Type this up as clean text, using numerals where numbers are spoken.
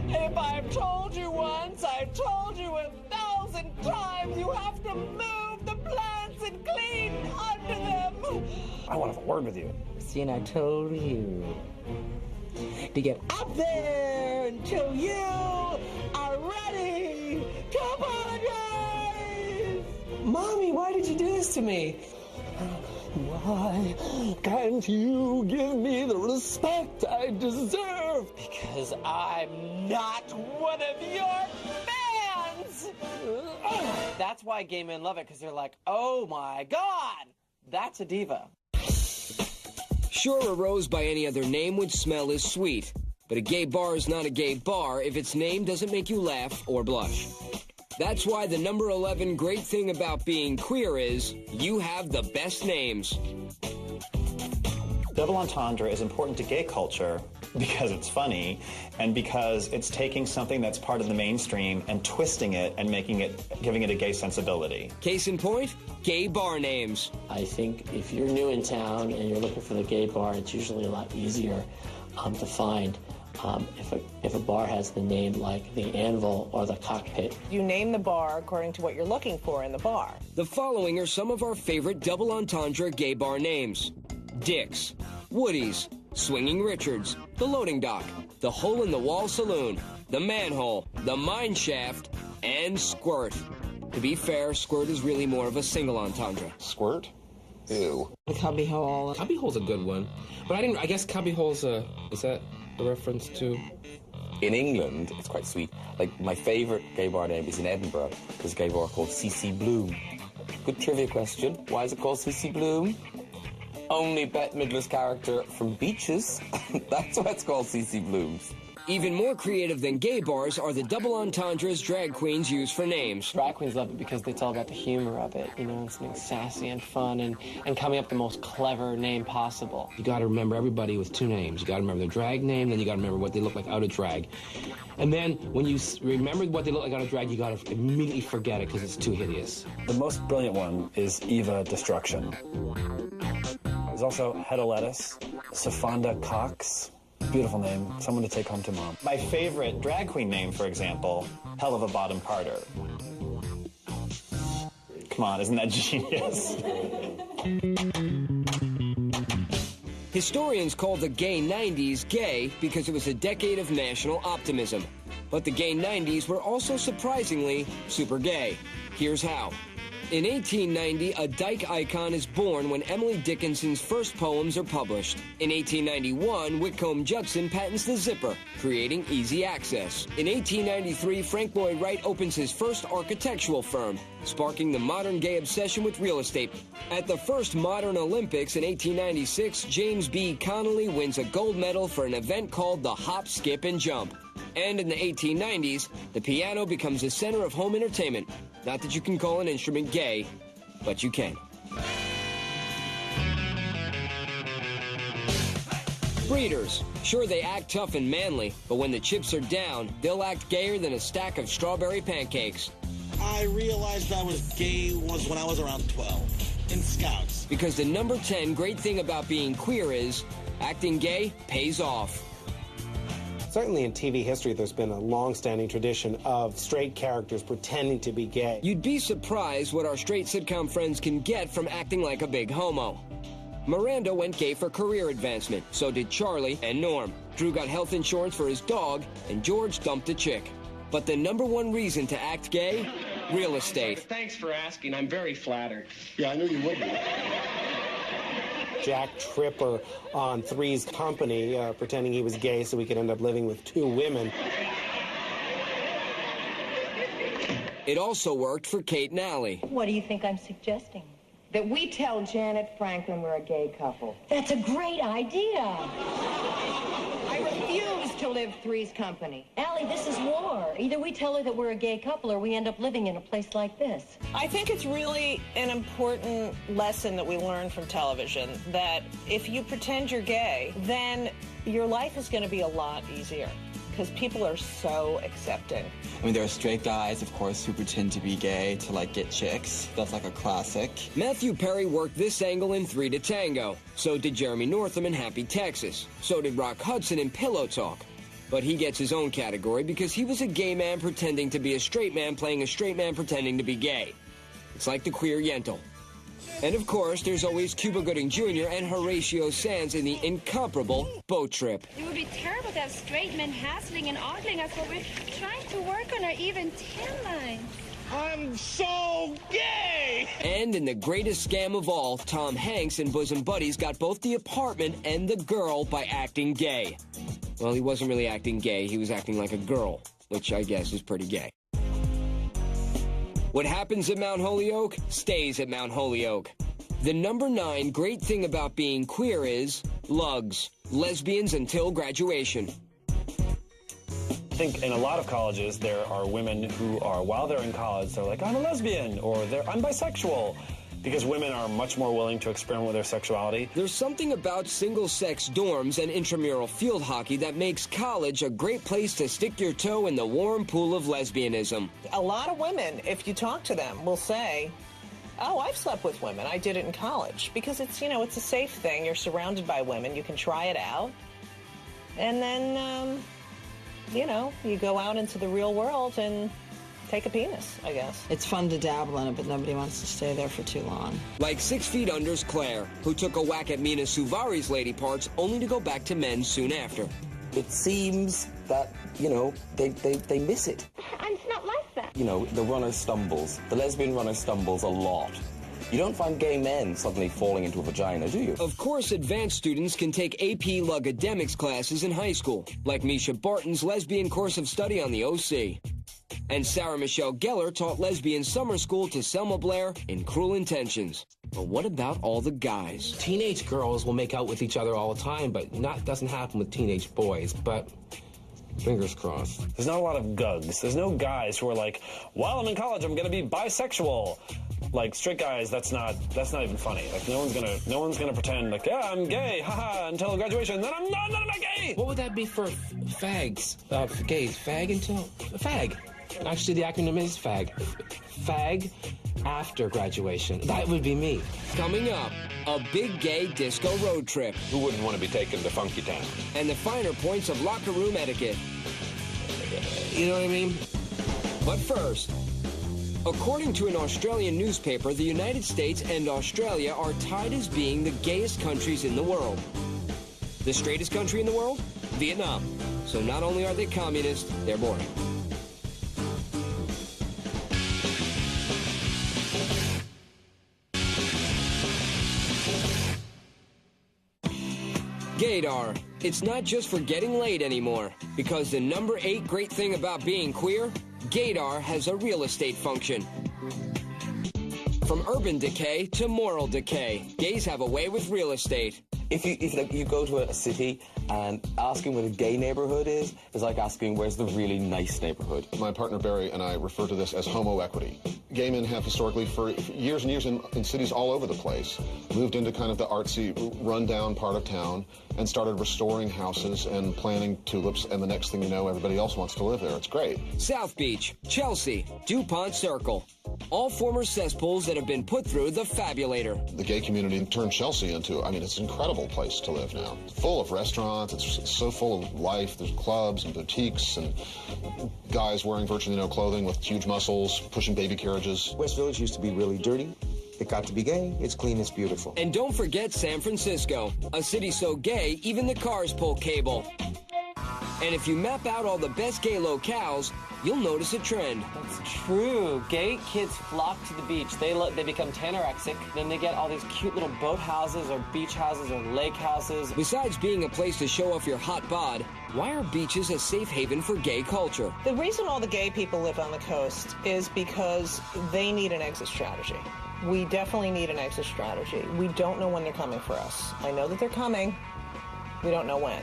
If I've told you once, I've told you 1,000 times. You have to move the plants and clean under them. I want to have a word with you. See, and I told you to get up there until you are ready to apologize. Mommy, why did you do this to me? Why can't you give me the respect I deserve? Because I'm not one of your fans! That's why gay men love it, because they're like, oh my God, that's a diva. Sure, a rose by any other name would smell as sweet, but a gay bar is not a gay bar if its name doesn't make you laugh or blush. That's why the number 11 great thing about being queer is you have the best names. Double entendre is important to gay culture because it's funny and because it's taking something that's part of the mainstream and twisting it and giving it a gay sensibility. Case in point, gay bar names. I think if you're new in town and you're looking for the gay bar, it's usually a lot easier to find. If a bar has the name like the Anvil or the Cockpit. You name the bar according to what you're looking for in the bar. The following are some of our favorite double entendre gay bar names: Dick's, Woody's, Swinging Richards, The Loading Dock, The Hole in the Wall Saloon, The Manhole, The Mine Shaft, and Squirt. To be fair, Squirt is really more of a single entendre. Squirt? Ew. The Cubby Hole. Cubby Hole's a good one. But I guess Cubby Hole's is that a reference to? In England, it's quite sweet. Like, my favourite gay bar name is in Edinburgh. There's a gay bar called CC Bloom. Good trivia question. Why is it called CC Bloom? Only Bette Midler's character from Beaches. That's why it's called CC Blooms. Even more creative than gay bars are the double entendres drag queens use for names. Drag queens love it because it's all about the humor of it, you know, and something sassy and fun and coming up with the most clever name possible. You gotta remember everybody with two names. You gotta remember their drag name, then you gotta remember what they look like out of drag. And then when you remember what they look like out of drag, you gotta immediately forget it because it's too hideous. The most brilliant one is Eva Destruction. There's also Hedda Lettuce, Safanda Cox. Beautiful name. Someone to take home to mom. My favorite drag queen name, for example, Hell of a Bottom Carter. Come on, isn't that genius? Historians call the gay 90s gay because it was a decade of national optimism. But the gay 90s were also surprisingly super gay. Here's how. In 1890, a dyke icon is born when Emily Dickinson's first poems are published. In 1891, Whitcomb Judson patents the zipper, creating easy access. In 1893, Frank Lloyd Wright opens his first architectural firm, sparking the modern gay obsession with real estate. At the first modern Olympics in 1896, James B. Connolly wins a gold medal for an event called the Hop, Skip, and Jump. And in the 1890s, the piano becomes the center of home entertainment. Not that you can call an instrument gay, but you can. Breeders. Sure, they act tough and manly, but when the chips are down, they'll act gayer than a stack of strawberry pancakes. I realized I was gay when I was around 12, in Scouts. Because the number 10 great thing about being queer is acting gay pays off. Certainly in TV history, there's been a long-standing tradition of straight characters pretending to be gay. You'd be surprised what our straight sitcom friends can get from acting like a big homo. Miranda went gay for career advancement, so did Charlie and Norm. Drew got health insurance for his dog, and George dumped a chick. But the number one reason to act gay? Real estate. Thanks for asking. I'm very flattered. Yeah, I knew you would be. Jack Tripper on Three's Company, pretending he was gay so he could end up living with two women. It also worked for Kate and Allie. What do you think I'm suggesting? That we tell Janet Franklin we're a gay couple. That's a great idea. I refuse to live Three's Company. Allie, this is war. Either we tell her that we're a gay couple or we end up living in a place like this. I think it's really an important lesson that we learn from television, that if you pretend you're gay, then your life is going to be a lot easier because people are so accepting. I mean, there are straight guys, of course, who pretend to be gay to, like, get chicks. That's like a classic. Matthew Perry worked this angle in 3 to Tango. So did Jeremy Northam in Happy Texas. So did Rock Hudson in Pillow Talk. But he gets his own category because he was a gay man pretending to be a straight man playing a straight man pretending to be gay. It's like the queer Yentl. And of course, there's always Cuba Gooding Jr. and Horatio Sanz in the incomparable Boat Trip. It would be terrible to have straight men hassling and ogling us while we're trying to work on our even tan lines. I'm so gay! And in the greatest scam of all, Tom Hanks and Bosom Buddies got both the apartment and the girl by acting gay. Well, he wasn't really acting gay, he was acting like a girl, which I guess is pretty gay. What happens at Mount Holyoke stays at Mount Holyoke. The number 9 great thing about being queer is lugs, lesbians until graduation. I think in a lot of colleges there are women who are, while they're in college, they're like, I'm a lesbian, or I'm bisexual, because women are much more willing to experiment with their sexuality. There's something about single-sex dorms and intramural field hockey that makes college a great place to stick your toe in the warm pool of lesbianism. A lot of women, if you talk to them, will say, oh, I've slept with women. I did it in college. Because it's, you know, it's a safe thing. You're surrounded by women. You can try it out. And then, you know, you go out into the real world and take a penis, I guess. It's fun to dabble in it, but nobody wants to stay there for too long. Like 6 Feet Under's Claire, who took a whack at Mina Suvari's lady parts only to go back to men soon after. It seems that, you know, they miss it. And it's not like that. You know, the runner stumbles. The lesbian runner stumbles a lot. You don't find gay men suddenly falling into a vagina, do you? Of course, advanced students can take AP Lugademics classes in high school, like Misha Barton's lesbian course of study on the OC. And Sarah Michelle Gellar taught lesbian summer school to Selma Blair in Cruel Intentions. But what about all the guys? Teenage girls will make out with each other all the time, but doesn't happen with teenage boys. But fingers crossed. There's not a lot of gugs. There's no guys who are like, while I'm in college, I'm gonna be bisexual. Like straight guys, that's not even funny. Like no one's gonna pretend like, yeah, I'm gay, haha, until graduation. Then I'm not gay. What would that be for fags? For gays, fag until fag. Actually, the acronym is FAG. FAG after graduation. That would be me. Coming up, a big gay disco road trip. Who wouldn't want to be taken to Funky Town? And the finer points of locker room etiquette. You know what I mean? But first, according to an Australian newspaper, the United States and Australia are tied as being the gayest countries in the world. The straightest country in the world? Vietnam. So not only are they communist, they're boring. Gaydar. It's not just for getting laid anymore, because the number 8 great thing about being queer, Gaydar has a real estate function. From urban decay to moral decay, gays have a way with real estate. If you go to a city and asking where the gay neighborhood is like asking where's the really nice neighborhood. My partner Barry and I refer to this as homo equity. Gay men have historically, for years and years in cities all over the place, moved into kind of the artsy, run-down part of town and started restoring houses and planting tulips, and the next thing you know, everybody else wants to live there. It's great. South Beach, Chelsea, DuPont Circle. All former cesspools that have been put through the Fabulator. The gay community turned Chelsea into, I mean, it's an incredible place to live now. It's full of restaurants, it's so full of life. There's clubs and boutiques and guys wearing virtually no clothing with huge muscles, pushing baby carriages. West Village used to be really dirty. It got to be gay. It's clean, it's beautiful. And don't forget San Francisco, a city so gay, even the cars pull cable. And if you map out all the best gay locales, you'll notice a trend. That's true. Gay kids flock to the beach. They become tanorexic. Then they get all these cute little boat houses or beach houses or lake houses. Besides being a place to show off your hot bod, why are beaches a safe haven for gay culture? The reason all the gay people live on the coast is because they need an exit strategy. We definitely need an exit strategy. We don't know when they're coming for us. I know that they're coming. We don't know when.